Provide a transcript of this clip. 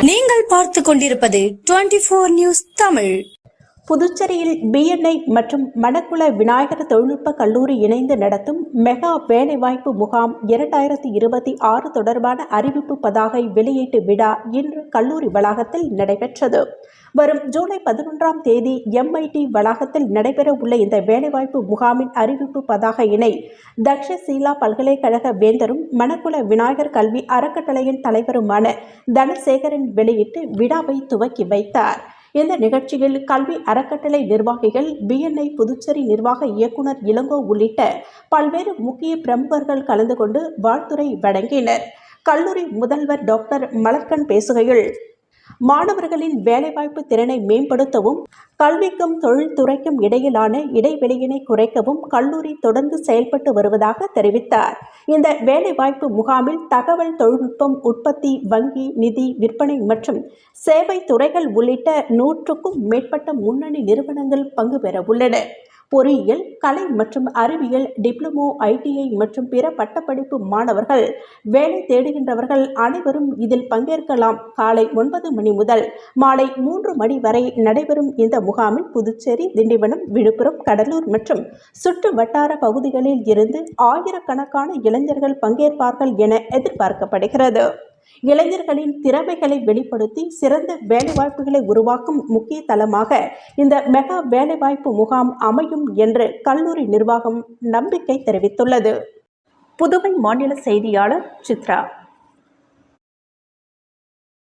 நீங்கள் பார்த்து கொண்டிருப்பது 24 நியூஸ் தமிழ். புதுச்சேரியில் BNI மற்றும் மணக்குள விநாயகர் தொழில்நுட்ப கல்லூரி இணைந்து நடத்தும் மெகா வேலைவாய்ப்பு முகாம் 2026 தொடர்பான அறிவிப்பு பதாகை வெளியீட்டு விழா இன்று கல்லூரி வளாகத்தில் நடைபெற்றது. வரும் ஜூலை 11ஆம் தேதி MIT வளாகத்தில் நடைபெற உள்ள இந்த வேலைவாய்ப்பு முகாமின் அறிவிப்பு பதாகையினை தக்ஷசீலா பல்கலைக்கழக வேந்தரும் மணக்குள விநாயகர் கல்வி அறக்கட்டளையின் தலைவருமான தனசேகரன் வெளியிட்டு விழாவை துவக்கி வைத்தார். இந்த நிகழ்ச்சியில் கல்வி அறக்கட்டளை நிர்வாகிகள், BNI புதுச்சேரி நிர்வாக இயக்குனர் இளங்கோ உள்ளிட்ட பல்வேறு முக்கிய பிரமுகர்கள் கலந்து கொண்டு வாழ்த்துரை வழங்கினர். கல்லூரி முதல்வர் டாக்டர் மலர்கண் பேசுகையில், மாணவர்களின் வேலைவாய்ப்பு திறனை மேம்படுத்தவும், கல்விக்கும் தொழில்துறைக்கும் இடையிலான இடைவெளியினை குறைக்கவும் கல்லூரி தொடர்ந்து செயல்பட்டு வருவதாக தெரிவித்தார். இந்த வேலைவாய்ப்பு முகாமில் தகவல் தொழில்நுட்பம், உற்பத்தி, வங்கி, நிதி, விற்பனை மற்றும் சேவை துறைகள் உள்ளிட்ட 100க்கும் மேற்பட்ட முன்னணி நிறுவனங்கள் பங்கு பெற உள்ளன. பொறியியல், கலை மற்றும் அறிவியல், டிப்ளமோ, ITI மற்றும் பிற பட்டப்படிப்பு மாணவர்கள், வேலை தேடுகின்றவர்கள் அனைவரும் இதில் பங்கேற்கலாம். காலை 9 மணி முதல் மாலை 3 மணி வரை நடைபெறும் இந்த முகாமில் புதுச்சேரி, திண்டிவனம், விழுப்புரம், கடலூர் மற்றும் சுற்று வட்டார பகுதிகளில் இருந்து ஆயிரக்கணக்கான இளைஞர்கள் பங்கேற்பார்கள் என எதிர்பார்க்கப்படுகிறது. இளைஞர்களின் திறமைகளை வெளிப்படுத்தி சிறந்த வேலைவாய்ப்புகளை உருவாக்கும் முக்கிய தளமாக இந்த மெகா வேலைவாய்ப்பு முகாம் அமையும் என்று கல்லூரி நிர்வாகம் நம்பிக்கை தெரிவித்துள்ளது. புதுவை மாநில செய்தியாளர் சித்ரா.